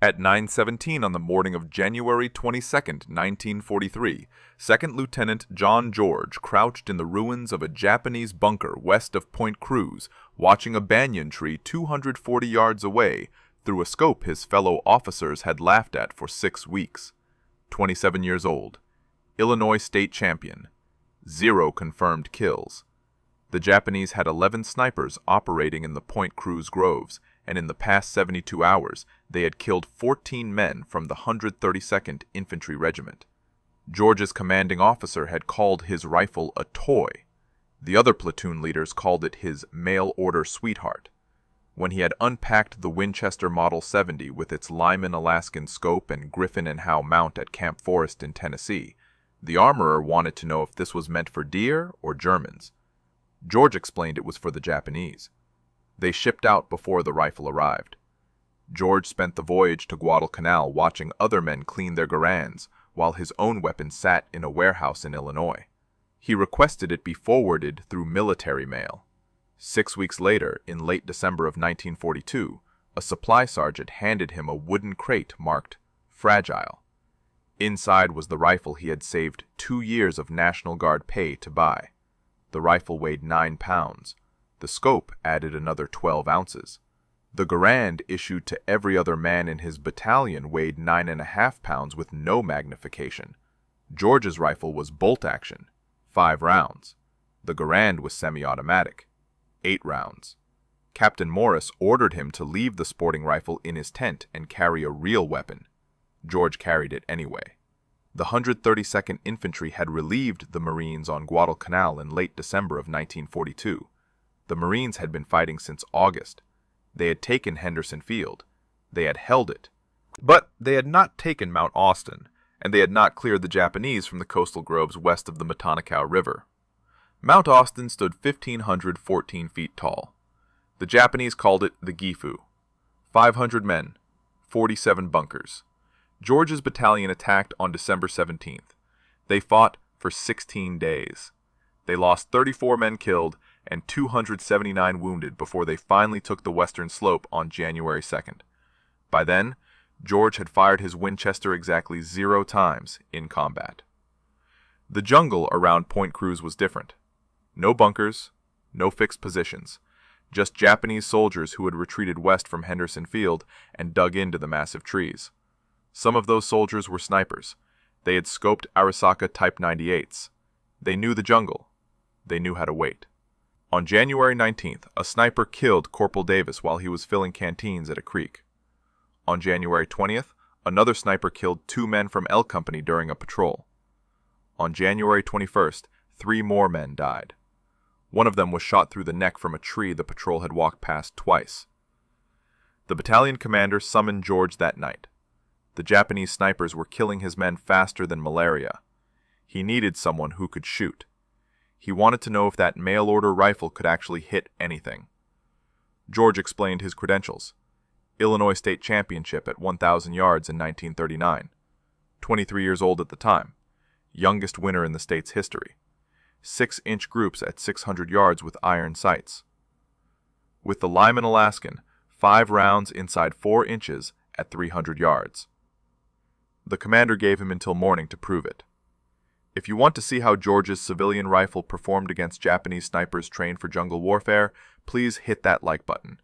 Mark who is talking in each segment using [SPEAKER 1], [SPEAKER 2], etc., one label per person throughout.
[SPEAKER 1] At 9:17 on the morning of January 22, 1943, Second Lieutenant John George crouched in the ruins of a Japanese bunker west of Point Cruz, watching a banyan tree 240 yards away through a scope his fellow officers had laughed at for 6 weeks. 27 years old, Illinois state champion, 0 confirmed kills. The Japanese had 11 snipers operating in the Point Cruz groves, and in the past 72 hours, they had killed 14 men from the 132nd Infantry Regiment. George's commanding officer had called his rifle a toy. The other platoon leaders called it his mail-order sweetheart. When he had unpacked the Winchester Model 70 with its Lyman Alaskan scope and Griffin and Howe mount at Camp Forest in Tennessee, the armorer wanted to know if this was meant for deer or Germans. George explained it was for the Japanese. They shipped out before the rifle arrived. George spent the voyage to Guadalcanal watching other men clean their Garands, while his own weapon sat in a warehouse in Illinois. He requested it be forwarded through military mail. 6 weeks later, in late December of 1942, a supply sergeant handed him a wooden crate marked "Fragile." Inside was the rifle he had saved 2 years of National Guard pay to buy. The rifle weighed 9 pounds. The scope added another 12 ounces. The Garand issued to every other man in his battalion weighed 9.5 pounds with no magnification. George's rifle was bolt action, 5 rounds. The Garand was semi-automatic, 8 rounds. Captain Morris ordered him to leave the sporting rifle in his tent and carry a real weapon. George carried it anyway. The 132nd Infantry had relieved the Marines on Guadalcanal in late December of 1942. The Marines had been fighting since August. They had taken Henderson Field. They had held it. But they had not taken Mount Austin, and they had not cleared the Japanese from the coastal groves west of the Matanakaw River. Mount Austin stood 1,514 feet tall. The Japanese called it the Gifu. 500 men, 47 bunkers. George's battalion attacked on December 17th. They fought for 16 days. They lost 34 men killed and 279 wounded before they finally took the western slope on January 2nd. By then, George had fired his Winchester exactly 0 times in combat. The jungle around Point Cruz was different. No bunkers, no fixed positions, just Japanese soldiers who had retreated west from Henderson Field and dug into the massive trees. Some of those soldiers were snipers. They had scoped Arisaka Type 98s. They knew the jungle. They knew how to wait. On January 19th, a sniper killed Corporal Davis while he was filling canteens at a creek. On January 20th, another sniper killed 2 men from L Company during a patrol. On January 21st, 3 more men died. One of them was shot through the neck from a tree the patrol had walked past twice. The battalion commander summoned George that night. The Japanese snipers were killing his men faster than malaria. He needed someone who could shoot. He wanted to know if that mail-order rifle could actually hit anything. George explained his credentials. Illinois state championship at 1,000 yards in 1939. 23 years old at the time. Youngest winner in the state's history. 6-inch groups at 600 yards with iron sights. With the Lyman Alaskan, 5 rounds inside 4 inches at 300 yards. The commander gave him until morning to prove it. If you want to see how George's civilian rifle performed against Japanese snipers trained for jungle warfare, please hit that like button.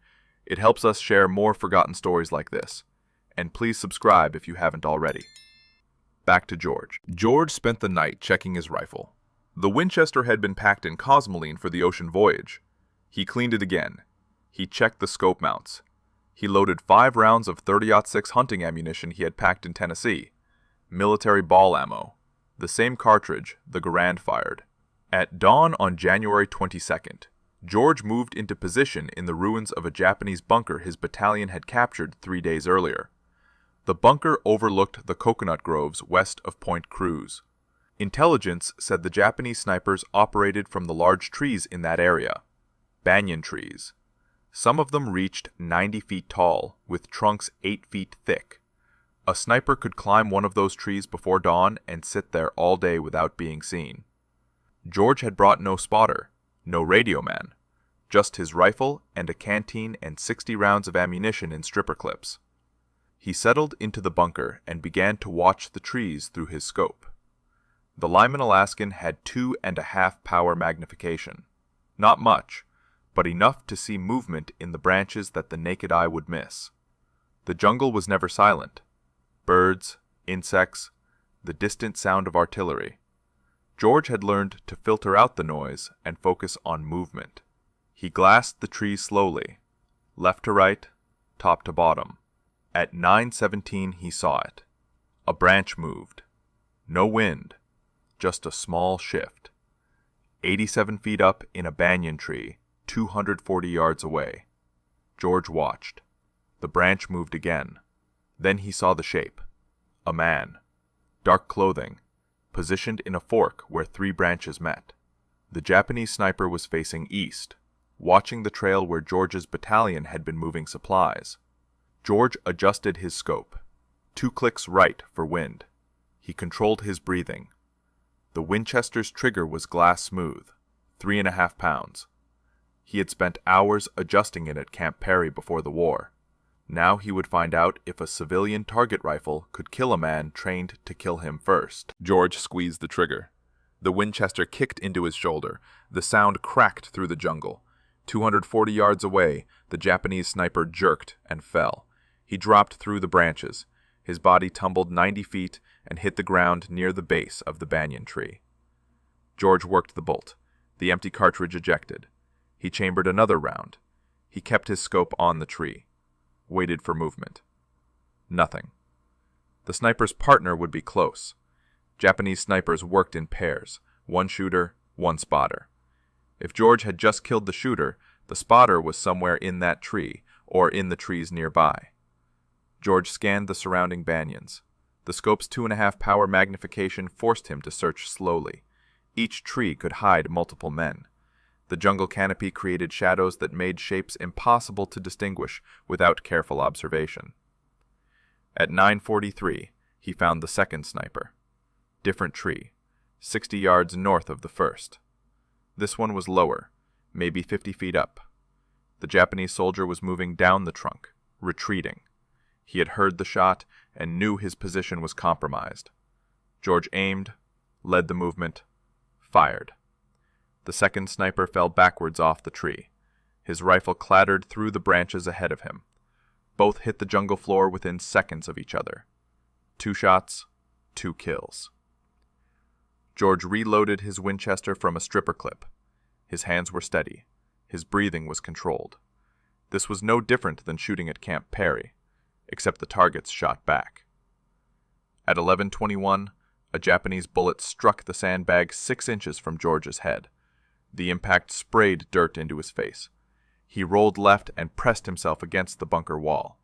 [SPEAKER 1] It helps us share more forgotten stories like this. And please subscribe if you haven't already. Back to George. George spent the night checking his rifle. The Winchester had been packed in cosmoline for the ocean voyage. He cleaned it again. He checked the scope mounts. He loaded 5 rounds of .30-06 hunting ammunition he had packed in Tennessee. Military ball ammo. The same cartridge the Garand fired. At dawn on January 22nd, George moved into position in the ruins of a Japanese bunker his battalion had captured 3 days earlier. The bunker overlooked the coconut groves west of Point Cruz. Intelligence said the Japanese snipers operated from the large trees in that area. Banyan trees. Some of them reached 90 feet tall, with trunks 8 feet thick. A sniper could climb one of those trees before dawn and sit there all day without being seen. George had brought no spotter, no radio man, just his rifle and a canteen and 60 rounds of ammunition in stripper clips. He settled into the bunker and began to watch the trees through his scope. The Lyman Alaskan had 2.5 power magnification. Not much, but enough to see movement in the branches that the naked eye would miss. The jungle was never silent. Birds, insects, the distant sound of artillery. George had learned to filter out the noise and focus on movement. He glassed the trees slowly, left to right, top to bottom. At 9:17 he saw it. A branch moved. No wind, just a small shift. 87 feet up in a banyan tree, 240 yards away. George watched. The branch moved again. Then he saw the shape. A man. Dark clothing, positioned in a fork where 3 branches met. The Japanese sniper was facing east, watching the trail where George's battalion had been moving supplies. George adjusted his scope. 2 clicks right for wind. He controlled his breathing. The Winchester's trigger was glass smooth, 3.5 pounds. He had spent hours adjusting it at Camp Perry before the war. Now he would find out if a civilian target rifle could kill a man trained to kill him first. George squeezed the trigger. The Winchester kicked into his shoulder. The sound cracked through the jungle. 240 yards away, the Japanese sniper jerked and fell. He dropped through the branches. His body tumbled 90 feet and hit the ground near the base of the banyan tree. George worked the bolt. The empty cartridge ejected. He chambered another round. He kept his scope on the tree. Waited for movement. Nothing. The sniper's partner would be close. Japanese snipers worked in pairs, 1 shooter, 1 spotter. If George had just killed the shooter, the spotter was somewhere in that tree or in the trees nearby. George scanned the surrounding banyans. The scope's 2.5 power magnification forced him to search slowly. Each tree could hide multiple men. The jungle canopy created shadows that made shapes impossible to distinguish without careful observation. At 9:43, he found the second sniper. Different tree, 60 yards north of the first. This one was lower, maybe 50 feet up. The Japanese soldier was moving down the trunk, retreating. He had heard the shot and knew his position was compromised. George aimed, led the movement, fired. The second sniper fell backwards off the tree. His rifle clattered through the branches ahead of him. Both hit the jungle floor within seconds of each other. 2 shots, 2 kills. George reloaded his Winchester from a stripper clip. His hands were steady. His breathing was controlled. This was no different than shooting at Camp Perry, except the targets shot back. At 11:21, a Japanese bullet struck the sandbag 6 inches from George's head. The impact sprayed dirt into his face. He rolled left and pressed himself against the bunker wall.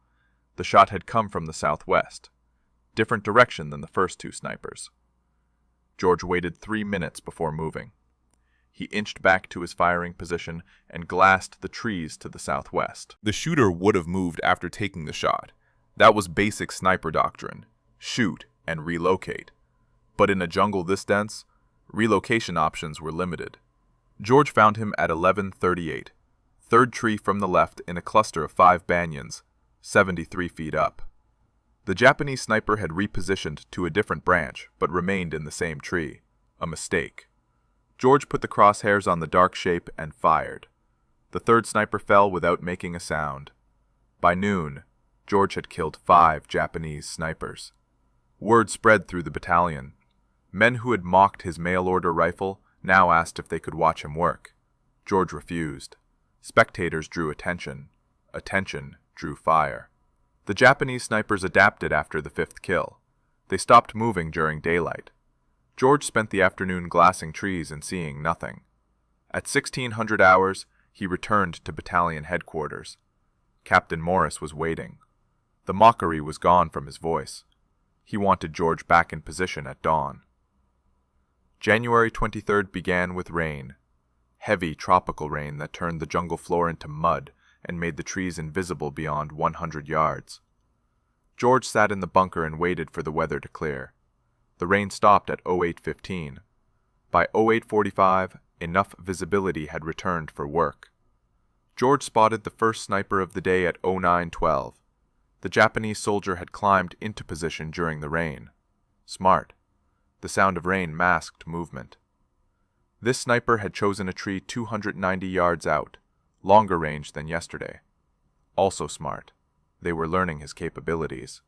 [SPEAKER 1] The shot had come from the southwest, different direction than the first 2 snipers. George waited 3 minutes before moving. He inched back to his firing position and glassed the trees to the southwest. The shooter would have moved after taking the shot. That was basic sniper doctrine: shoot and relocate. But in a jungle this dense, relocation options were limited. George found him at 11:38, third tree from the left in a cluster of 5 banyans, 73 feet up. The Japanese sniper had repositioned to a different branch, but remained in the same tree. A mistake. George put the crosshairs on the dark shape and fired. The third sniper fell without making a sound. By noon, George had killed 5 Japanese snipers. Word spread through the battalion. Men who had mocked his mail-order rifle now asked if they could watch him work. George refused. Spectators drew attention. Attention drew fire. The Japanese snipers adapted after the 5th kill. They stopped moving during daylight. George spent the afternoon glassing trees and seeing nothing. At 1600 hours, he returned to battalion headquarters. Captain Morris was waiting. The mockery was gone from his voice. He wanted George back in position at dawn. January 23rd began with rain. Heavy tropical rain that turned the jungle floor into mud and made the trees invisible beyond 100 yards. George sat in the bunker and waited for the weather to clear. The rain stopped at 08:15. By 08:45, enough visibility had returned for work. George spotted the first sniper of the day at 09:12. The Japanese soldier had climbed into position during the rain. Smart. The sound of rain masked movement. This sniper had chosen a tree 290 yards out, longer range than yesterday. Also smart. They were learning his capabilities.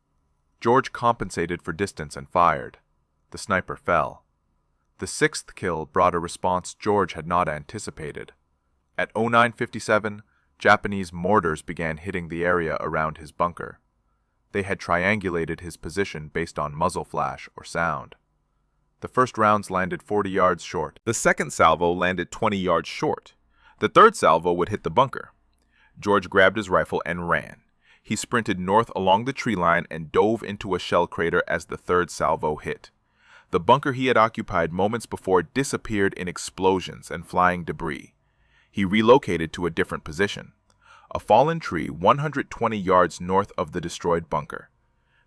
[SPEAKER 1] George compensated for distance and fired. The sniper fell. The sixth kill brought a response George had not anticipated. At 09:57, Japanese mortars began hitting the area around his bunker. They had triangulated his position based on muzzle flash or sound. The first rounds landed 40 yards short. The second salvo landed 20 yards short. The third salvo would hit the bunker. George grabbed his rifle and ran. He sprinted north along the tree line and dove into a shell crater as the third salvo hit. The bunker he had occupied moments before disappeared in explosions and flying debris. He relocated to a different position. A fallen tree 120 yards north of the destroyed bunker.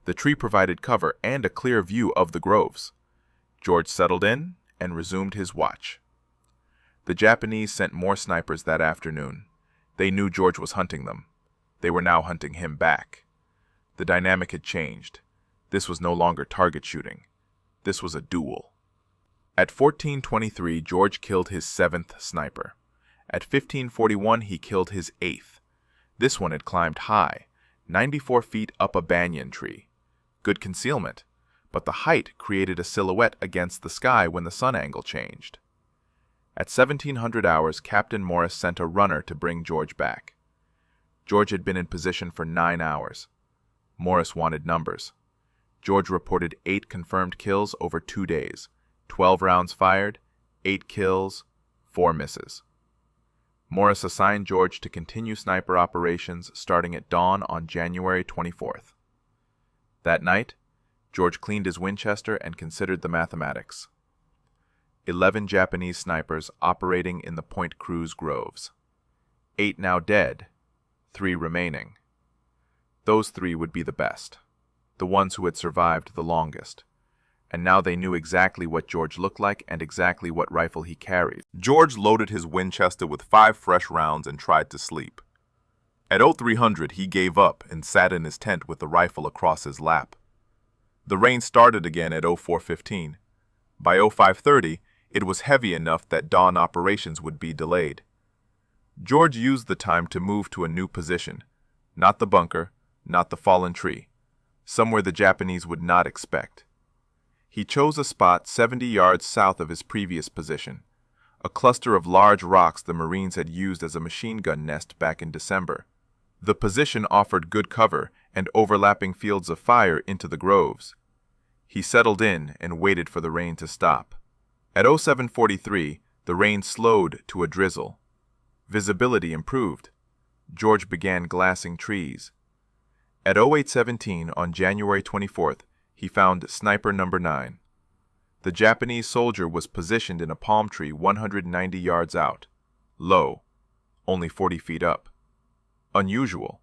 [SPEAKER 1] The tree provided cover and a clear view of the groves. George settled in and resumed his watch. The Japanese sent more snipers that afternoon. They knew George was hunting them. They were now hunting him back. The dynamic had changed. This was no longer target shooting. This was a duel. At 14:23, George killed his 7th sniper. At 15:41, he killed his 8th. This one had climbed high, 94 feet up a banyan tree. Good concealment, but the height created a silhouette against the sky when the sun angle changed. At 1700 hours, Captain Morris sent a runner to bring George back. George had been in position for 9 hours. Morris wanted numbers. George reported 8 confirmed kills over 2 days, 12 rounds fired, 8 kills, 4 misses. Morris assigned George to continue sniper operations starting at dawn on January 24th. That night, George cleaned his Winchester and considered the mathematics. 11 Japanese snipers operating in the Point Cruz groves. 8 now dead, 3 remaining. Those 3 would be the best, the ones who had survived the longest. And now they knew exactly what George looked like and exactly what rifle he carried. George loaded his Winchester with 5 fresh rounds and tried to sleep. At 0300, he gave up and sat in his tent with the rifle across his lap. The rain started again at 04:15. By 05:30, it was heavy enough that dawn operations would be delayed. George used the time to move to a new position. Not the bunker, not the fallen tree. Somewhere the Japanese would not expect. He chose a spot 70 yards south of his previous position, a cluster of large rocks the Marines had used as a machine gun nest back in December. The position offered good cover and overlapping fields of fire into the groves. He settled in and waited for the rain to stop. At 07:43, the rain slowed to a drizzle. Visibility improved. George began glassing trees. At 08:17 on January 24th, he found sniper number 9. The Japanese soldier was positioned in a palm tree 190 yards out. Low, only 40 feet up. Unusual.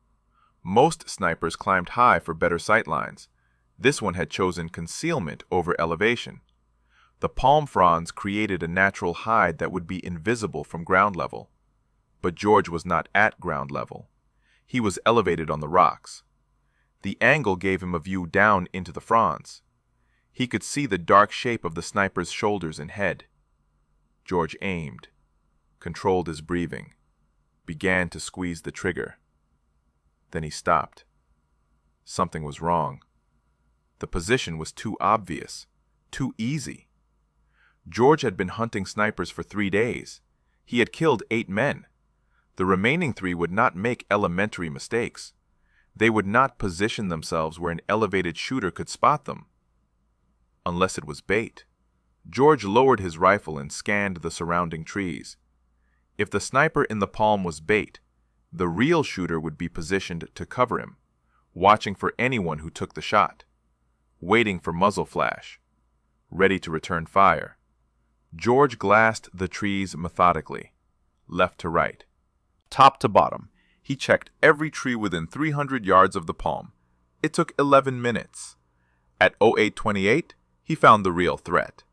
[SPEAKER 1] Most snipers climbed high for better sight lines. This one had chosen concealment over elevation. The palm fronds created a natural hide that would be invisible from ground level. But George was not at ground level. He was elevated on the rocks. The angle gave him a view down into the fronds. He could see the dark shape of the sniper's shoulders and head. George aimed, controlled his breathing, began to squeeze the trigger. Then he stopped. Something was wrong. The position was too obvious, too easy. George had been hunting snipers for 3 days. He had killed 8 men. The remaining 3 would not make elementary mistakes. They would not position themselves where an elevated shooter could spot them. Unless it was bait. George lowered his rifle and scanned the surrounding trees. If the sniper in the palm was bait, the real shooter would be positioned to cover him, watching for anyone who took the shot, waiting for muzzle flash, ready to return fire. George glassed the trees methodically, left to right, top to bottom. He checked every tree within 300 yards of the palm. It took 11 minutes. At 08:28, he found the real threat.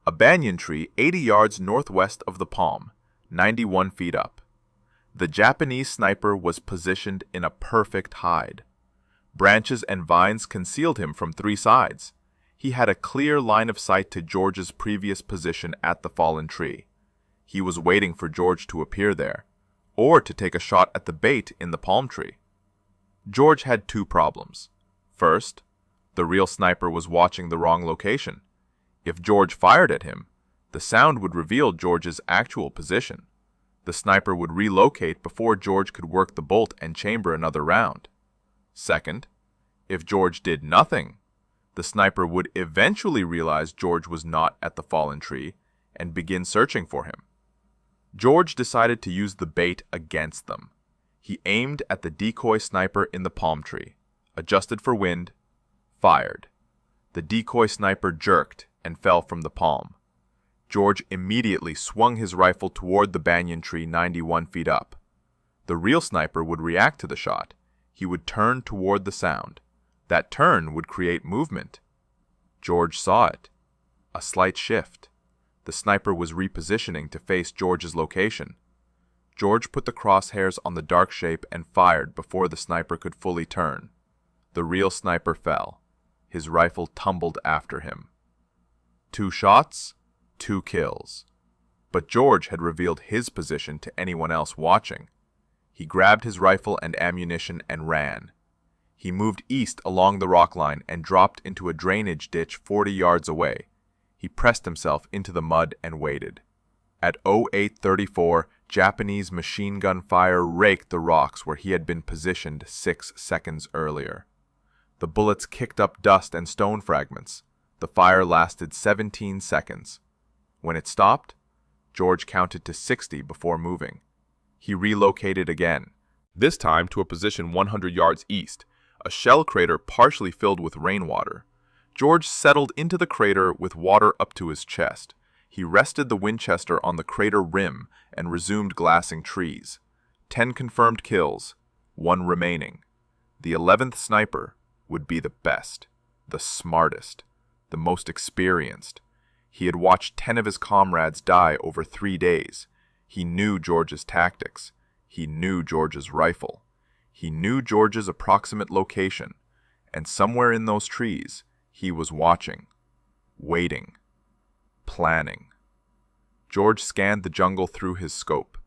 [SPEAKER 1] A banyan tree 80 yards northwest of the palm, 91 feet up. The Japanese sniper was positioned in a perfect hide. Branches and vines concealed him from three sides. He had a clear line of sight to George's previous position at the fallen tree. He was waiting for George to appear there, or to take a shot at the bait in the palm tree. George had two problems. First, the real sniper was watching the wrong location. If George fired at him, the sound would reveal George's actual position. The sniper would relocate before George could work the bolt and chamber another round. Second, if George did nothing, the sniper would eventually realize George was not at the fallen tree and begin searching for him. George decided to use the bait against them. He aimed at the decoy sniper in the palm tree, adjusted for wind, fired. The decoy sniper jerked and fell from the palm. George immediately swung his rifle toward the banyan tree 91 feet up. The real sniper would react to the shot. He would turn toward the sound. That turn would create movement. George saw it. A slight shift. The sniper was repositioning to face George's location. George put the crosshairs on the dark shape and fired before the sniper could fully turn. The real sniper fell. His rifle tumbled after him. 2 shots, 2 kills. But George had revealed his position to anyone else watching. He grabbed his rifle and ammunition and ran. He moved east along the rock line and dropped into a drainage ditch 40 yards away. He pressed himself into the mud and waited. At 08:34, Japanese machine gun fire raked the rocks where he had been positioned 6 seconds earlier. The bullets kicked up dust and stone fragments. The fire lasted 17 seconds. When it stopped, George counted to 60 before moving. He relocated again, this time to a position 100 yards east, a shell crater partially filled with rainwater. George settled into the crater with water up to his chest. He rested the Winchester on the crater rim and resumed glassing trees. 10 confirmed kills, 1 remaining. The 11th sniper would be the best, the smartest, the most experienced. He had watched 10 of his comrades die over 3 days. He knew George's tactics. He knew George's rifle. He knew George's approximate location, and somewhere in those trees, he was watching, waiting, planning. George scanned the jungle through his scope.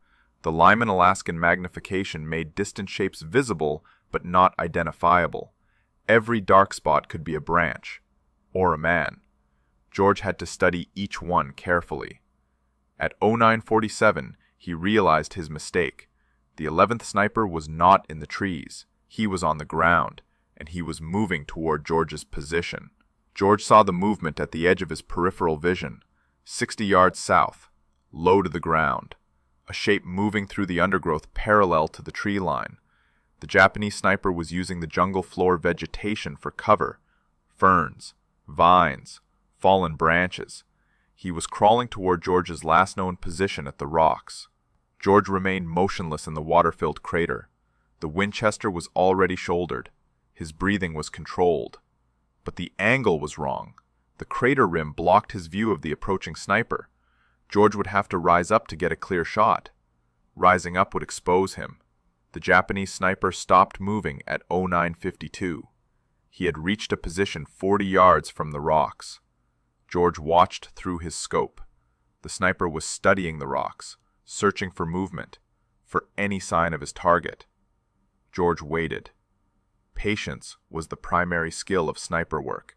[SPEAKER 1] The Lyman Alaskan magnification made distant shapes visible but not identifiable. Every dark spot could be a branch, or a man. George had to study each one carefully. At 09:47, he realized his mistake. The 11th sniper was not in the trees. He was on the ground, and he was moving toward George's position. George saw the movement at the edge of his peripheral vision, 60 yards south, low to the ground, a shape moving through the undergrowth parallel to the tree line. The Japanese sniper was using the jungle floor vegetation for cover, ferns, vines, fallen branches. He was crawling toward George's last known position at the rocks. George remained motionless in the water-filled crater. The Winchester was already shouldered. His breathing was controlled. But the angle was wrong. The crater rim blocked his view of the approaching sniper. George would have to rise up to get a clear shot. Rising up would expose him. The Japanese sniper stopped moving at 09:52. He had reached a position 40 yards from the rocks. George watched through his scope. The sniper was studying the rocks, searching for movement, for any sign of his target. George waited. Patience was the primary skill of sniper work,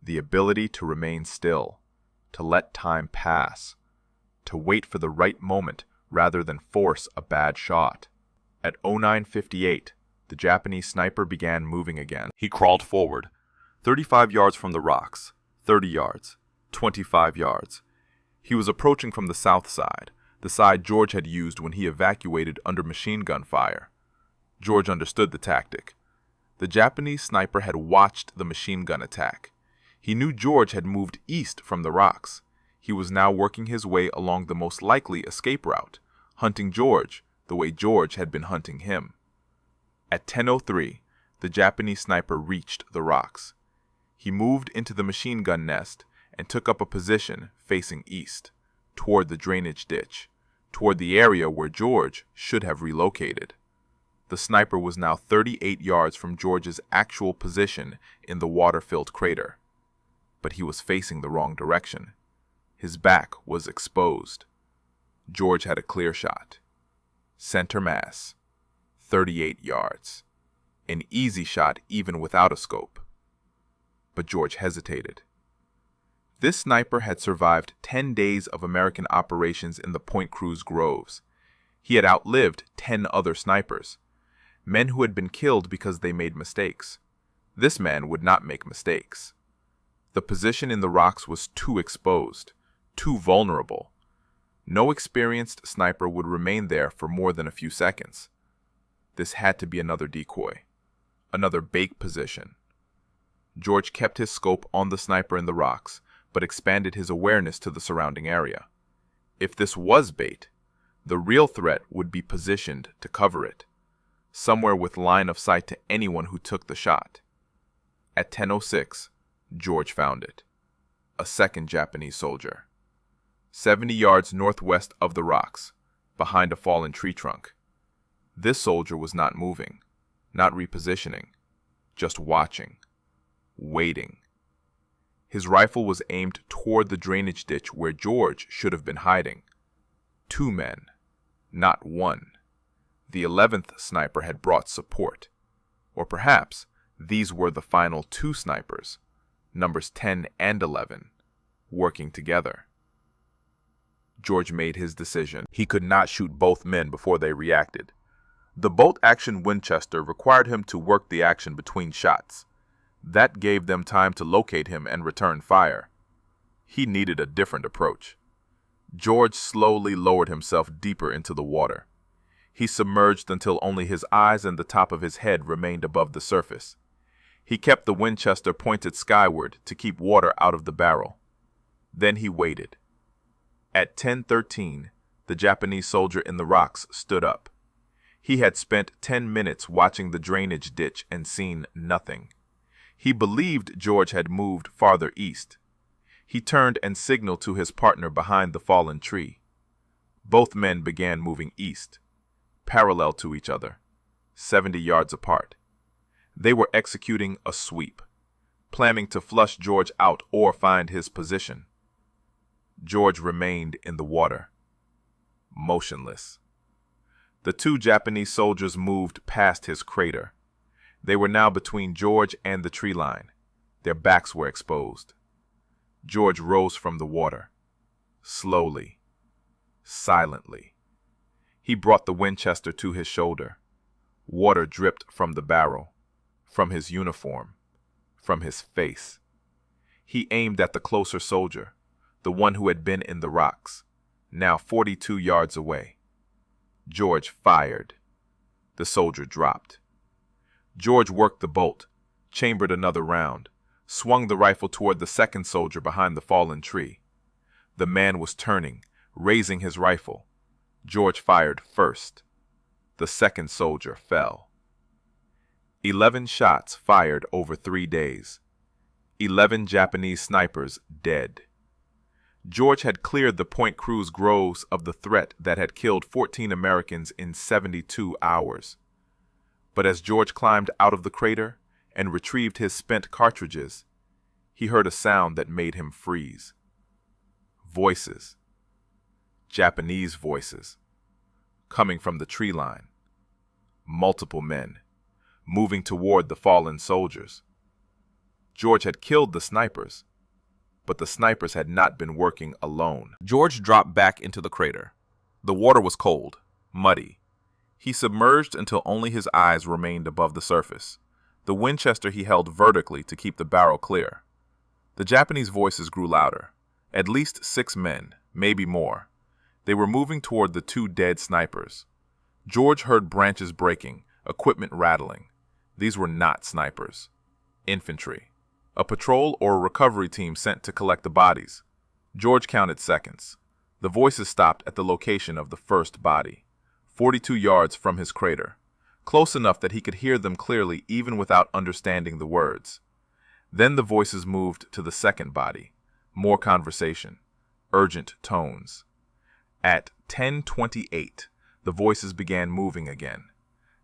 [SPEAKER 1] the ability to remain still, to let time pass, to wait for the right moment rather than force a bad shot. At 09:58, the Japanese sniper began moving again. He crawled forward, 35 yards from the rocks, 30 yards, 25 yards. He was approaching from the south side, the side George had used when he evacuated under machine gun fire. George understood the tactic. The Japanese sniper had watched the machine gun attack. He knew George had moved east from the rocks. He was now working his way along the most likely escape route, hunting George the way George had been hunting him. At 10:03, the Japanese sniper reached the rocks. He moved into the machine gun nest and took up a position facing east, toward the drainage ditch, toward the area where George should have relocated. The sniper was now 38 yards from George's actual position in the water-filled crater. But he was facing the wrong direction. His back was exposed. George had a clear shot. Center mass, 38 yards. An easy shot even without a scope. But George hesitated. This sniper had survived 10 days of American operations in the Point Cruz groves. He had outlived 10 other snipers, men who had been killed because they made mistakes. This man would not make mistakes. The position in the rocks was too exposed, too vulnerable. No experienced sniper would remain there for more than a few seconds. This had to be another decoy, another bait position. George kept his scope on the sniper in the rocks, but expanded his awareness to the surrounding area. If this was bait, the real threat would be positioned to cover it, somewhere with line of sight to anyone who took the shot. At 10:06, George found it. A second Japanese soldier. 70 yards northwest of the rocks, behind a fallen tree trunk. This soldier was not moving, not repositioning, just watching, waiting. His rifle was aimed toward the drainage ditch where George should have been hiding. 2 men, not 1. The 11th sniper had brought support. Or perhaps these were the final 2 snipers, numbers 10 and 11, working together. George made his decision. He could not shoot both men before they reacted. The bolt-action Winchester required him to work the action between shots. That gave them time to locate him and return fire. He needed a different approach. George slowly lowered himself deeper into the water. He submerged until only his eyes and the top of his head remained above the surface. He kept the Winchester pointed skyward to keep water out of the barrel. Then he waited. At 10:13, the Japanese soldier in the rocks stood up. He had spent 10 minutes watching the drainage ditch and seen nothing. He believed George had moved farther east. He turned and signaled to his partner behind the fallen tree. Both men began moving east, parallel to each other, 70 yards apart. They were executing a sweep, planning to flush George out or find his position. George remained in the water, motionless. The 2 Japanese soldiers moved past his crater. They were now between George and the tree line. Their backs were exposed. George rose from the water, slowly, silently. He brought the Winchester to his shoulder. Water dripped from the barrel, from his uniform, from his face. He aimed at the closer soldier, the one who had been in the rocks, now 42 yards away. George fired. The soldier dropped. George worked the bolt, chambered another round, swung the rifle toward the second soldier behind the fallen tree. The man was turning, raising his rifle. George fired first. The second soldier fell. 11 shots fired over 3 days. 11 Japanese snipers dead. George had cleared the Point Cruz groves of the threat that had killed 14 Americans in 72 hours. But as George climbed out of the crater and retrieved his spent cartridges, he heard a sound that made him freeze. Voices. Japanese voices. Coming from the tree line. Multiple men, moving toward the fallen soldiers. George had killed the snipers, but the snipers had not been working alone. George dropped back into the crater. The water was cold, muddy. He submerged until only his eyes remained above the surface. The Winchester he held vertically to keep the barrel clear. The Japanese voices grew louder. At least 6 men, maybe more. They were moving toward the 2 dead snipers. George heard branches breaking, equipment rattling. These were not snipers. Infantry. A patrol or a recovery team sent to collect the bodies. George counted seconds. The voices stopped at the location of the first body, 42 yards from his crater, close enough that he could hear them clearly even without understanding the words. Then the voices moved to the second body. More conversation. Urgent tones. At 10:28, the voices began moving again.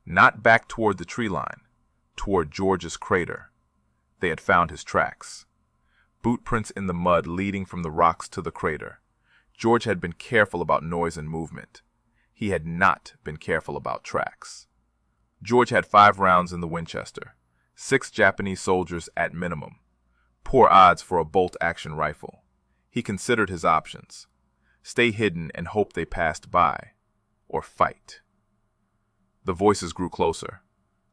[SPEAKER 1] Not back toward the tree line, toward George's crater. They had found his tracks. Boot prints in the mud leading from the rocks to the crater. George had been careful about noise and movement. He had not been careful about tracks. George had 5 rounds in the Winchester, 6 Japanese soldiers at minimum. Poor odds for a bolt-action rifle. He considered his options. Stay hidden and hope they passed by, or fight. The voices grew closer.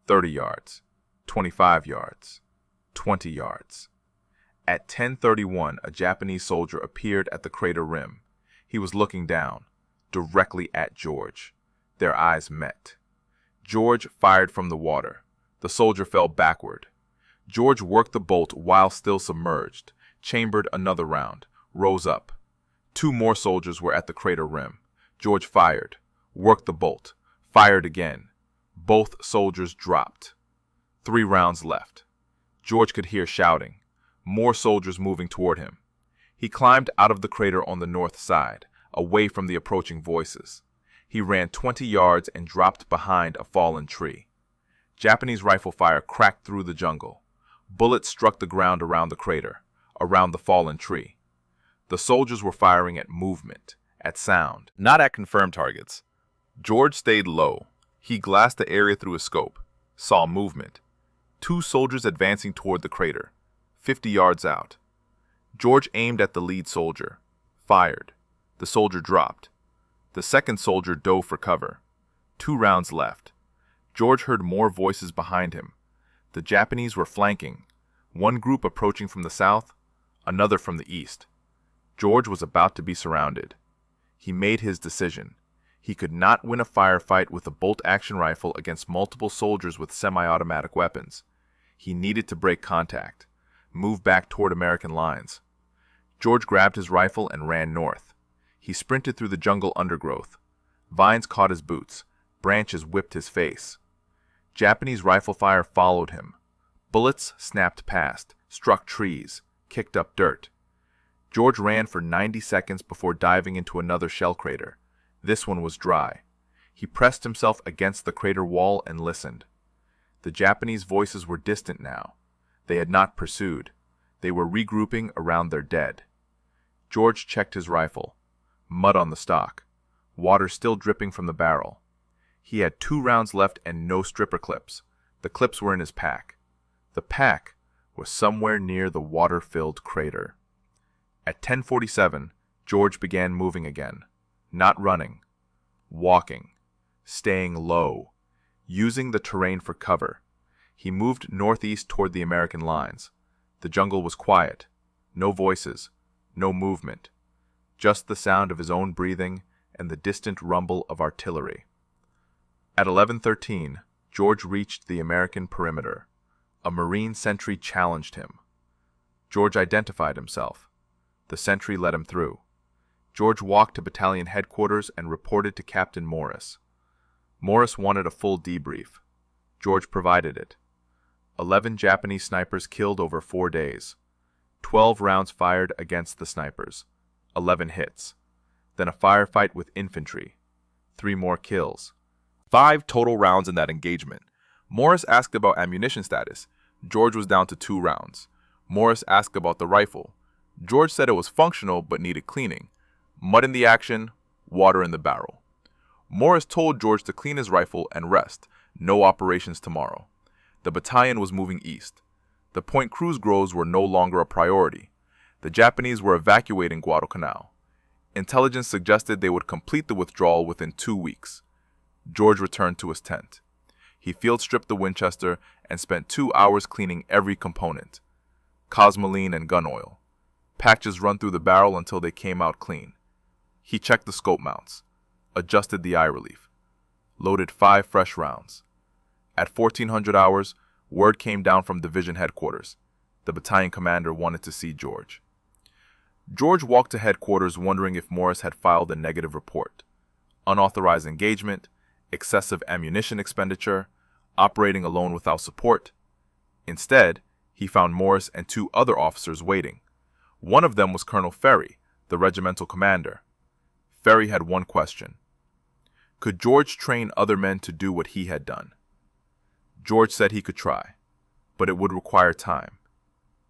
[SPEAKER 1] 30 yards, 25 yards, 20 yards. At 10:31, a Japanese soldier appeared at the crater rim. He was looking down, directly at George. Their eyes met. George fired from the water. The soldier fell backward. George worked the bolt while still submerged, chambered another round, rose up. 2 more soldiers were at the crater rim. George fired, worked the bolt, fired again. Both soldiers dropped. 3 rounds left. George could hear shouting. More soldiers moving toward him. He climbed out of the crater on the north side, away from the approaching voices. He ran 20 yards and dropped behind a fallen tree. Japanese rifle fire cracked through the jungle. Bullets struck the ground around the crater, around the fallen tree. The soldiers were firing at movement, at sound, not at confirmed targets. George stayed low. He glassed the area through his scope, saw movement. 2 soldiers advancing toward the crater, 50 yards out. George aimed at the lead soldier, fired. The soldier dropped. The second soldier dove for cover. 2 rounds left. George heard more voices behind him. The Japanese were flanking, one group approaching from the south, another from the east. George was about to be surrounded. He made his decision. He could not win a firefight with a bolt-action rifle against multiple soldiers with semi-automatic weapons. He needed to break contact, move back toward American lines. George grabbed his rifle and ran north. He sprinted through the jungle undergrowth. Vines caught his boots. Branches whipped his face. Japanese rifle fire followed him. Bullets snapped past, struck trees, kicked up dirt. George ran for 90 seconds before diving into another shell crater. This one was dry. He pressed himself against the crater wall and listened. The Japanese voices were distant now. They had not pursued. They were regrouping around their dead. George checked his rifle. Mud on the stock. Water still dripping from the barrel. He had 2 rounds left and no stripper clips. The clips were in his pack. The pack was somewhere near the water-filled crater. At 10:47, George began moving again. Not running. Walking. Staying low. Using the terrain for cover. He moved northeast toward the American lines. The jungle was quiet. No voices. No movement. Just the sound of his own breathing and the distant rumble of artillery. At 11:13, George reached the American perimeter. A Marine sentry challenged him. George identified himself. The sentry let him through. George walked to battalion headquarters and reported to Captain Morris. Morris wanted a full debrief. George provided it. 11 Japanese snipers killed over 4 days. 12 rounds fired against the snipers. 11 hits. Then a firefight with infantry. 3 more kills. 5 total rounds in that engagement. Morris asked about ammunition status. George was down to 2 rounds. Morris asked about the rifle. George said it was functional but needed cleaning. Mud in the action, water in the barrel. Morris told George to clean his rifle and rest. No operations tomorrow. The battalion was moving east. The Point Cruz groves were no longer a priority. The Japanese were evacuating Guadalcanal. Intelligence suggested they would complete the withdrawal within 2 weeks. George returned to his tent. He field-stripped the Winchester and spent 2 hours cleaning every component. Cosmoline and gun oil. Patches run through the barrel until they came out clean. He checked the scope mounts. Adjusted the eye relief. Loaded 5 fresh rounds. At 1400 hours, word came down from division headquarters. The battalion commander wanted to see George. George walked to headquarters wondering if Morris had filed a negative report. Unauthorized engagement, excessive ammunition expenditure, operating alone without support. Instead, he found Morris and 2 other officers waiting. One of them was Colonel Ferry, the regimental commander. Ferry had one question. Could George train other men to do what he had done? George said he could try, but it would require time,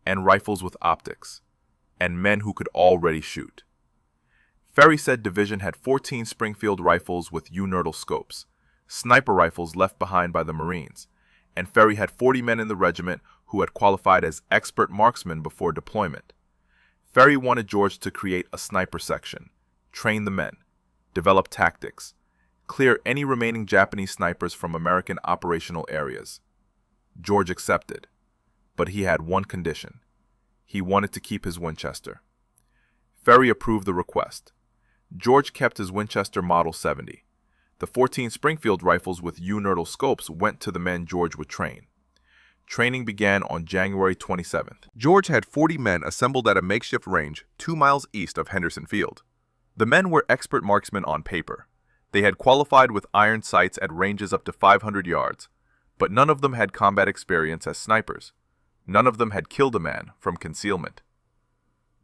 [SPEAKER 1] and rifles with optics, and men who could already shoot. Ferry said Division had 14 Springfield rifles with unirdle scopes, sniper rifles left behind by the Marines, and Ferry had 40 men in the regiment who had qualified as expert marksmen before deployment. Ferry wanted George to create a sniper section, train the men, develop tactics, clear any remaining Japanese snipers from American operational areas. George accepted, but he had one condition. He wanted to keep his Winchester. Ferry approved the request. George kept his Winchester Model 70. The 14 Springfield rifles with unirdle scopes went to the men George would train. Training began on January 27th. George had 40 men assembled at a makeshift range 2 miles east of Henderson Field. The men were expert marksmen on paper. They had qualified with iron sights at ranges up to 500 yards, but none of them had combat experience as snipers. None of them had killed a man from concealment.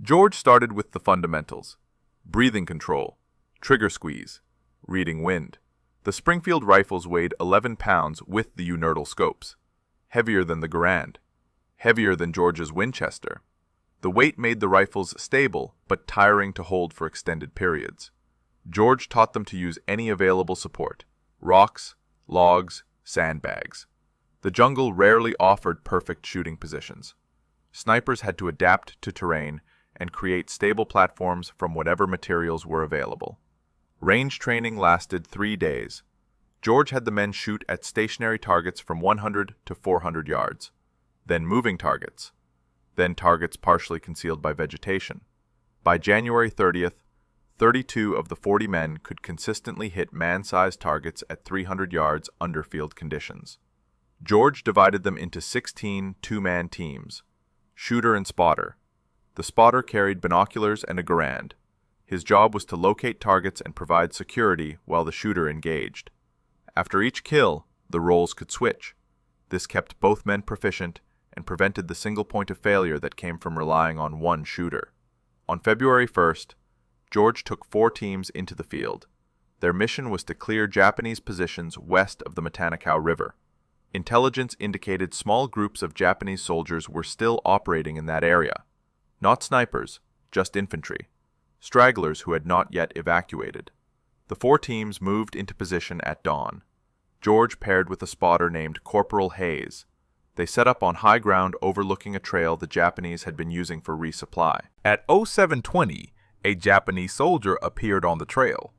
[SPEAKER 1] George started with the fundamentals: breathing control, trigger squeeze, reading wind. The Springfield rifles weighed 11 pounds with the unirdle scopes, heavier than the Garand, heavier than George's Winchester. The weight made the rifles stable but tiring to hold for extended periods. George taught them to use any available support: rocks, logs, sandbags. The jungle rarely offered perfect shooting positions. Snipers had to adapt to terrain and create stable platforms from whatever materials were available. Range training lasted 3 days. George had the men shoot at stationary targets from 100 to 400 yards, then moving targets, then targets partially concealed by vegetation. By January 30th, 32 of the 40 men could consistently hit man-sized targets at 300 yards under field conditions. George divided them into 16 two-man teams, shooter and spotter. The spotter carried binoculars and a Garand. His job was to locate targets and provide security while the shooter engaged. After each kill, the roles could switch. This kept both men proficient and prevented the single point of failure that came from relying on one shooter. On February 1st, George took 4 teams into the field. Their mission was to clear Japanese positions west of the Guadalcanal River. Intelligence indicated small groups of Japanese soldiers were still operating in that area. Not snipers, just infantry, stragglers who had not yet evacuated. The 4 teams moved into position at dawn. George paired with a spotter named Corporal Hayes. They set up on high ground overlooking a trail the Japanese had been using for resupply. At 0720, a Japanese soldier appeared on the trail.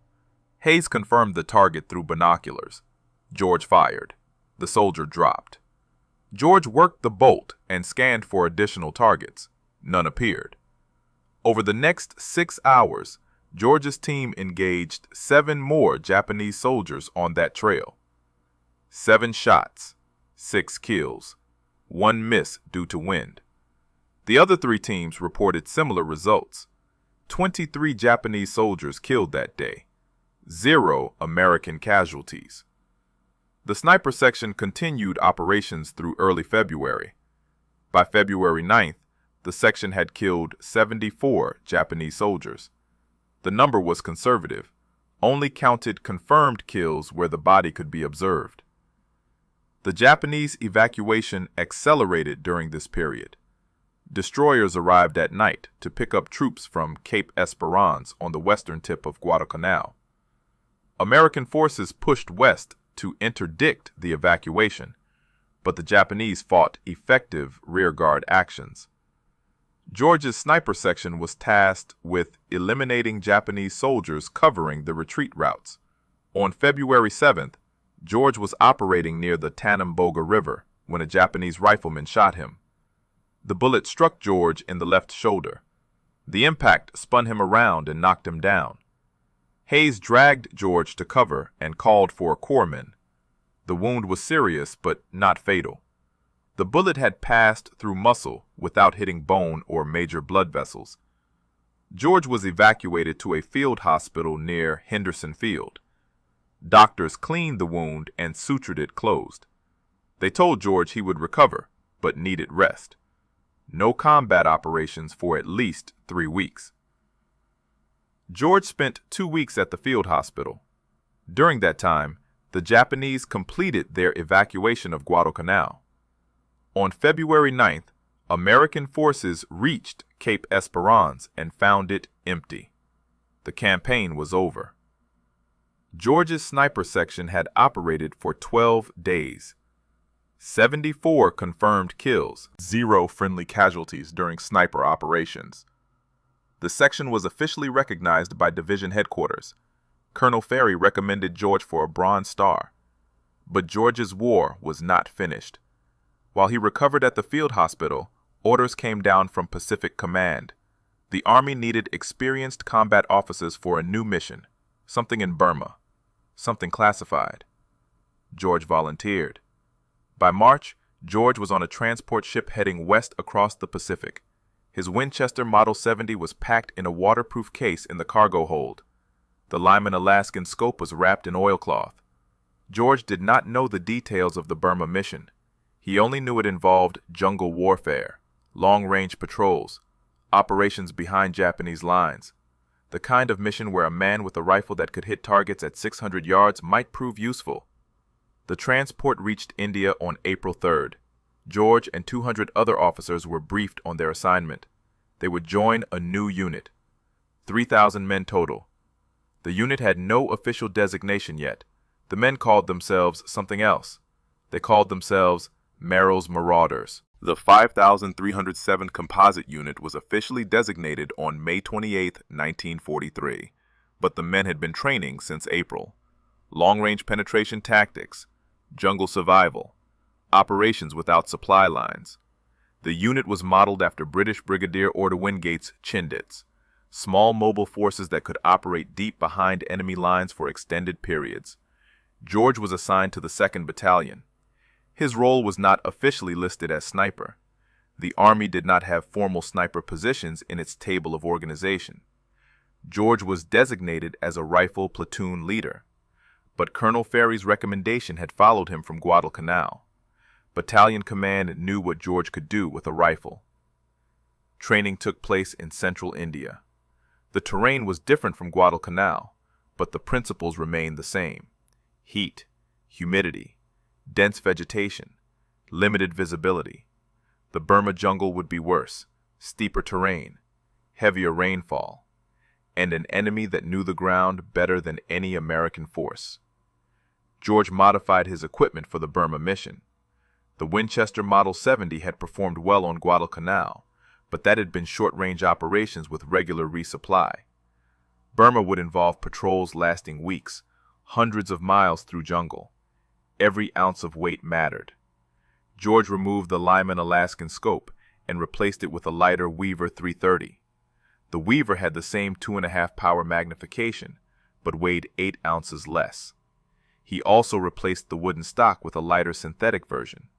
[SPEAKER 1] Hayes confirmed the target through binoculars. George fired. The soldier dropped. George worked the bolt and scanned for additional targets. None appeared. Over the next 6 hours, George's team engaged 7 more Japanese soldiers on that trail. 7 shots, 6 kills, 1 miss due to wind. The other 3 teams reported similar results. 23 Japanese soldiers killed that day. 0 American casualties. The sniper section continued operations through early February. By February 9th, the section had killed 74 Japanese soldiers. The number was conservative, only counted confirmed kills where the body could be observed. The Japanese evacuation accelerated during this period. Destroyers arrived at night to pick up troops from Cape Esperance on the western tip of Guadalcanal. American forces pushed west to interdict the evacuation, but the Japanese fought effective rearguard actions. George's sniper section was tasked with eliminating Japanese soldiers covering the retreat routes. On February 7th, George was operating near the Tanamboga River when a Japanese rifleman shot him. The bullet struck George in the left shoulder. The impact spun him around and knocked him down. Hayes dragged George to cover and called for a corpsman. The wound was serious but not fatal. The bullet had passed through muscle without hitting bone or major blood vessels. George was evacuated to a field hospital near Henderson Field. Doctors cleaned the wound and sutured it closed. They told George he would recover, but needed rest. No combat operations for at least 3 weeks. George spent 2 weeks at the field hospital. During that time, the Japanese completed their evacuation of Guadalcanal. On February 9th, American forces reached Cape Esperance and found it empty. The campaign was over. George's sniper section had operated for 12 days. 74 confirmed kills, 0 friendly casualties during sniper operations. The section was officially recognized by division headquarters. Colonel Ferry recommended George for a Bronze Star. But George's war was not finished. While he recovered at the field hospital, orders came down from Pacific Command. The Army needed experienced combat officers for a new mission, something in Burma, something classified. George volunteered. By March, George was on a transport ship heading west across the Pacific. His Winchester Model 70 was packed in a waterproof case in the cargo hold. The Lyman Alaskan scope was wrapped in oilcloth. George did not know the details of the Burma mission. He only knew it involved jungle warfare, long-range patrols, operations behind Japanese lines, the kind of mission where a man with a rifle that could hit targets at 600 yards might prove useful. The transport reached India on April 3rd. George and 200 other officers were briefed on their assignment. They would join a new unit. 3,000 men total. The unit had no official designation yet. The men called themselves something else. They called themselves Merrill's Marauders. The 5,307 Composite Unit was officially designated on May 28, 1943, but the men had been training since April. Long-range penetration tactics, jungle survival, operations without supply lines. The unit was modeled after British Brigadier Order Wingate's Chindits, small mobile forces that could operate deep behind enemy lines for extended periods. George was assigned to the 2nd Battalion. His role was not officially listed as sniper. The Army did not have formal sniper positions in its table of organization. George was designated as a rifle platoon leader, but Colonel Ferry's recommendation had followed him from Guadalcanal. Battalion command knew what George could do with a rifle. Training took place in central India. The terrain was different from Guadalcanal, but the principles remained the same. Heat, humidity, dense vegetation, limited visibility. The Burma jungle would be worse, steeper terrain, heavier rainfall, and an enemy that knew the ground better than any American force. George modified his equipment for the Burma mission. The Winchester Model 70 had performed well on Guadalcanal, but that had been short-range operations with regular resupply. Burma would involve patrols lasting weeks, hundreds of miles through jungle. Every ounce of weight mattered. George removed the Lyman Alaskan scope and replaced it with a lighter Weaver 330. The Weaver had the same 2.5 power magnification, but weighed 8 ounces less. He also replaced the wooden stock with a lighter synthetic version.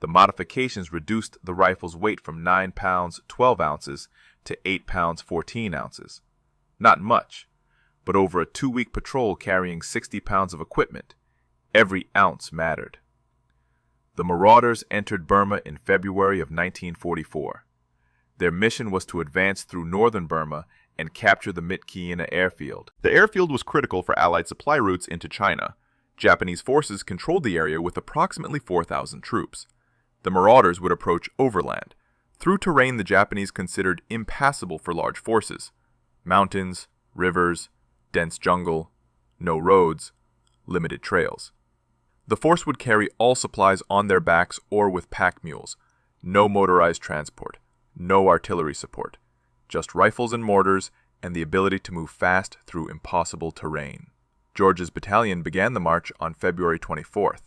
[SPEAKER 1] The modifications reduced the rifle's weight from 9 pounds 12 ounces to 8 pounds 14 ounces. Not much, but over a 2-week patrol carrying 60 pounds of equipment, every ounce mattered. The Marauders entered Burma in February of 1944. Their mission was to advance through northern Burma and capture the Mitkeena airfield. The airfield was critical for Allied supply routes into China. Japanese forces controlled the area with approximately 4,000 troops. The Marauders would approach overland, through terrain the Japanese considered impassable for large forces. Mountains, rivers, dense jungle, no roads, limited trails. The force would carry all supplies on their backs or with pack mules. No motorized transport, no artillery support, just rifles and mortars and the ability to move fast through impossible terrain. George's battalion began the march on February 24th.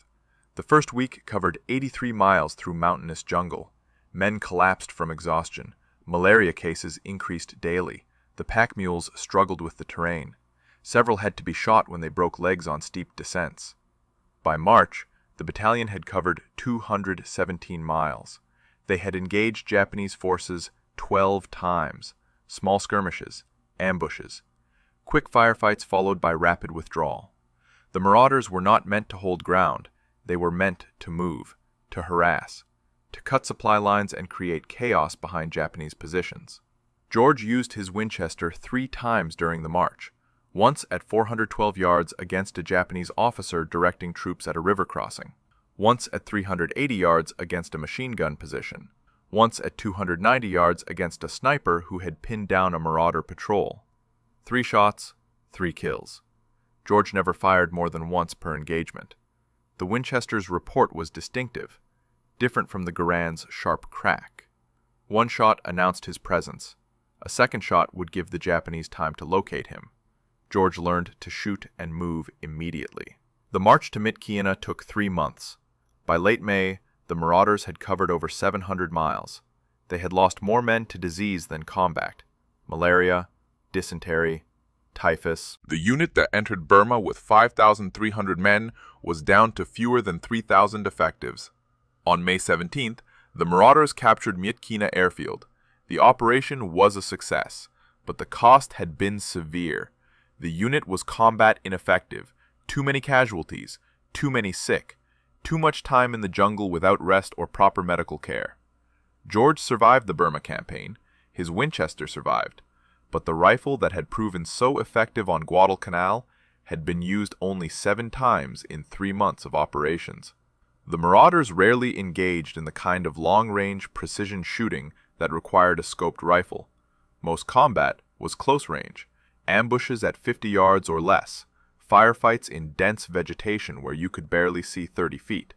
[SPEAKER 1] The first week covered 83 miles through mountainous jungle. Men collapsed from exhaustion. Malaria cases increased daily. The pack mules struggled with the terrain. Several had to be shot when they broke legs on steep descents. By March, the battalion had covered 217 miles. They had engaged Japanese forces 12 times, small skirmishes, ambushes. Quick firefights followed by rapid withdrawal. The Marauders were not meant to hold ground. They were meant to move, to harass, to cut supply lines and create chaos behind Japanese positions. George used his Winchester 3 times during the march, once at 412 yards against a Japanese officer directing troops at a river crossing, once at 380 yards against a machine gun position, once at 290 yards against a sniper who had pinned down a marauder patrol. 3 shots, 3 kills. George never fired more than once per engagement. The Winchester's report was distinctive, different from the Garand's sharp crack. 1 shot announced his presence. A 2nd shot would give the Japanese time to locate him. George learned to shoot and move immediately. The march to Myitkyina took 3 months. By late May, the marauders had covered over 700 miles. They had lost more men to disease than combat: malaria, dysentery, typhus. The unit that entered Burma with 5,300 men was down to fewer than 3,000 effectives. On May 17th, the marauders captured Myitkyina airfield. The operation was a success, but the cost had been severe. The unit was combat ineffective, too many casualties, too many sick, too much time in the jungle without rest or proper medical care. George survived the Burma campaign. His Winchester survived, but the rifle that had proven so effective on Guadalcanal had been used only 7 times in 3 months of operations. The marauders rarely engaged in the kind of long-range precision shooting that required a scoped rifle. Most combat was close range, ambushes at 50 yards or less, firefights in dense vegetation where you could barely see 30 feet.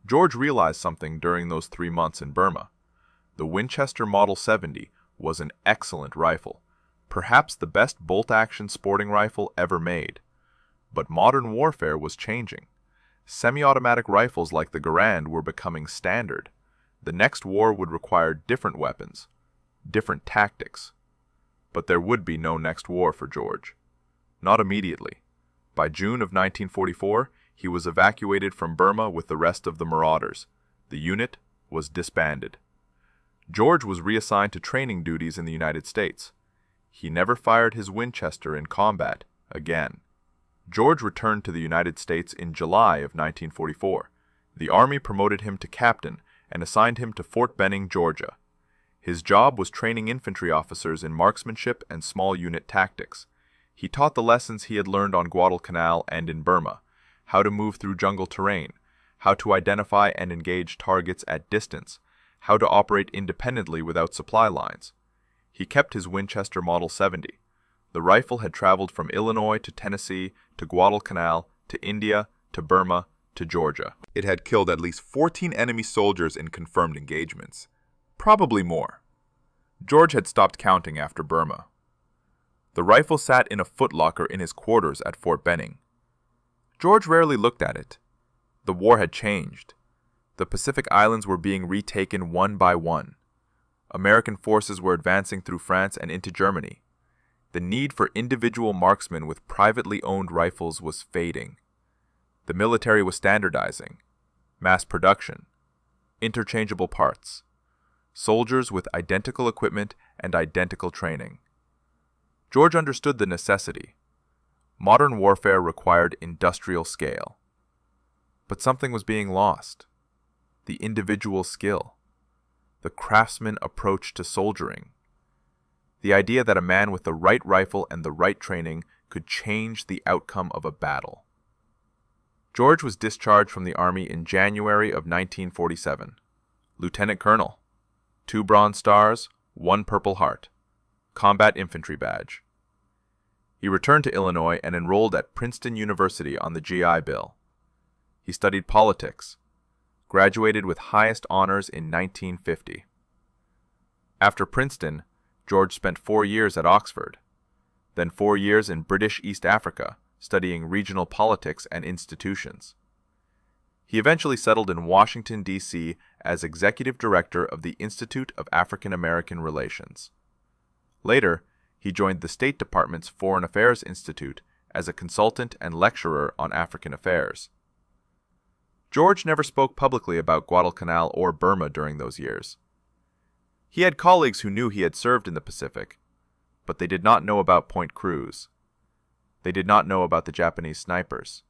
[SPEAKER 1] George realized something during those 3 months in Burma. The Winchester Model 70 was an excellent rifle, perhaps the best bolt-action sporting rifle ever made. But modern warfare was changing. Semi-automatic rifles like the Garand were becoming standard. The next war would require different weapons, different tactics. But there would be no next war for George. Not immediately. By June of 1944, he was evacuated from Burma with the rest of the marauders. The unit was disbanded. George was reassigned to training duties in the United States. He never fired his Winchester in combat again. George returned to the United States in July of 1944. The Army promoted him to captain and assigned him to Fort Benning, Georgia. His job was training infantry officers in marksmanship and small unit tactics. He taught the lessons he had learned on Guadalcanal and in Burma: how to move through jungle terrain, how to identify and engage targets at distance, how to operate independently without supply lines. He kept his Winchester Model 70. The rifle had traveled from Illinois to Tennessee to Guadalcanal to India to Burma to Georgia. It had killed at least 14 enemy soldiers in confirmed engagements. Probably more. George had stopped counting after Burma. The rifle sat in a footlocker in his quarters at Fort Benning. George rarely looked at it. The war had changed. The Pacific Islands were being retaken one by one. American forces were advancing through France and into Germany. The need for individual marksmen with privately owned rifles was fading. The military was standardizing. Mass production. Interchangeable parts. Soldiers with identical equipment and identical training. George understood the necessity. Modern warfare required industrial scale. But something was being lost. The individual skill. The craftsman approach to soldiering. The idea that a man with the right rifle and the right training could change the outcome of a battle. George was discharged from the Army in January of 1947. Lieutenant Colonel. 2 Bronze Stars, 1 Purple Heart. Combat Infantry Badge. He returned to Illinois and enrolled at Princeton University on the GI Bill. He studied politics. Graduated with highest honors in 1950. After Princeton, George spent 4 years at Oxford, then 4 years in British East Africa, studying regional politics and institutions. He eventually settled in Washington, D.C. as executive director of the Institute of African American Relations. Later, he joined the State Department's Foreign Affairs Institute as a consultant and lecturer on African affairs. George never spoke publicly about Guadalcanal or Burma during those years. He had colleagues who knew he had served in the Pacific, but they did not know about Point Cruz. They did not know about the Japanese snipers.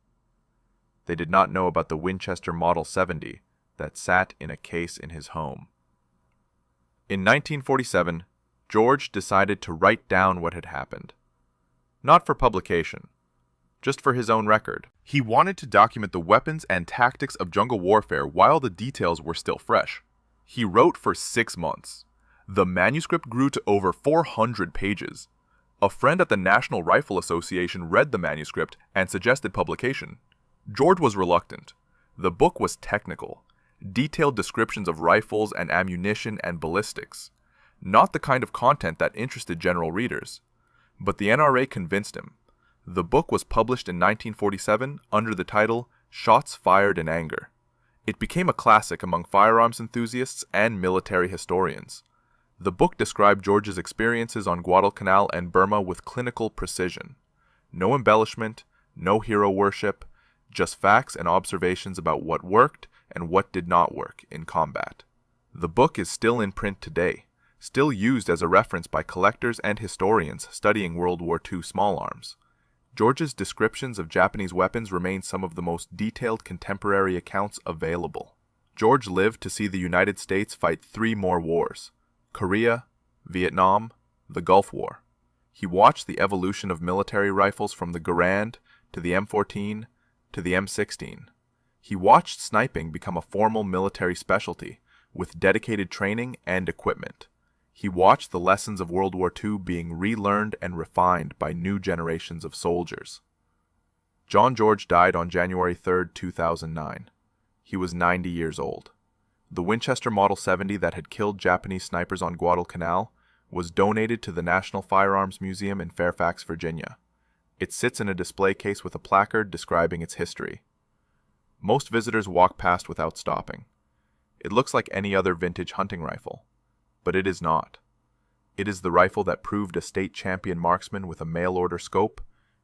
[SPEAKER 1] They did not know about the Winchester Model 70 that sat in a case in his home. In 1947, George decided to write down what had happened. not for publication, just for his own record. He wanted to document the weapons and tactics of jungle warfare while the details were still fresh. He wrote for 6 months. The manuscript grew to over 400 pages. A friend at the National Rifle Association read the manuscript and suggested publication. George was reluctant. The book was technical, detailed descriptions of rifles and ammunition and ballistics, not the kind of content that interested general readers. But the NRA convinced him. The book was published in 1947 under the title Shots Fired in Anger. It became a classic among firearms enthusiasts and military historians. The book described George's experiences on Guadalcanal and Burma with clinical precision. No embellishment, no hero worship, just facts and observations about what worked and what did not work in combat. The book is still in print today, still used as a reference by collectors and historians studying World War II small arms. George's descriptions of Japanese weapons remain some of the most detailed contemporary accounts available. George lived to see the United States fight 3 more wars: Korea, Vietnam, the Gulf War. He watched the evolution of military rifles from the Garand to the M14 to the M16. He watched sniping become a formal military specialty with dedicated training and equipment. He watched the lessons of World War II being relearned and refined by new generations of soldiers. John George died on January 3, 2009. He was 90 years old. The Winchester Model 70 that had killed Japanese snipers on Guadalcanal was donated to the National Firearms Museum in Fairfax, Virginia. It sits in a display case with a placard describing its history. Most visitors walk past without stopping. It looks like any other vintage hunting rifle, but it is not. It is the rifle that proved a state champion marksman with a mail-order scope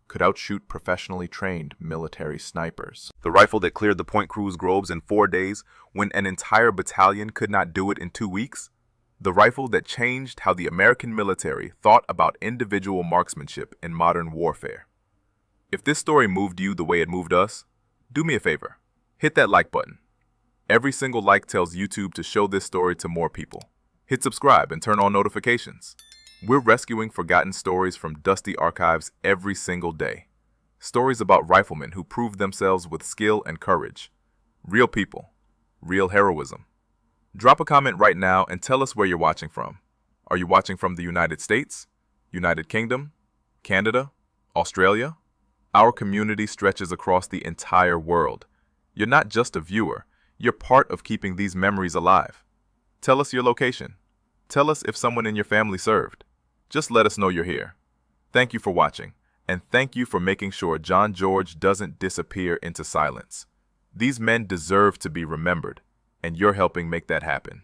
[SPEAKER 1] could outshoot professionally trained military snipers. The rifle that cleared the Point Cruz groves in 4 days when an entire battalion could not do it in 2 weeks. The rifle that changed how the American military thought about individual marksmanship in modern warfare. If this story moved you the way it moved us, do me a favor. Hit that like button. Every single like tells YouTube to show this story to more people. Hit subscribe and turn on notifications. We're rescuing forgotten stories from dusty archives every single day. Stories about riflemen who proved themselves with skill and courage. Real people. Real heroism. Drop a comment right now and tell us where you're watching from. Are you watching from the United States, United Kingdom, Canada, Australia? Our community stretches across the entire world. You're not just a viewer, you're part of keeping these memories alive. Tell us your location. Tell us if someone in your family served. Just let us know you're here. Thank you for watching, and thank you for making sure John George doesn't disappear into silence. These men deserve to be remembered, and you're helping make that happen.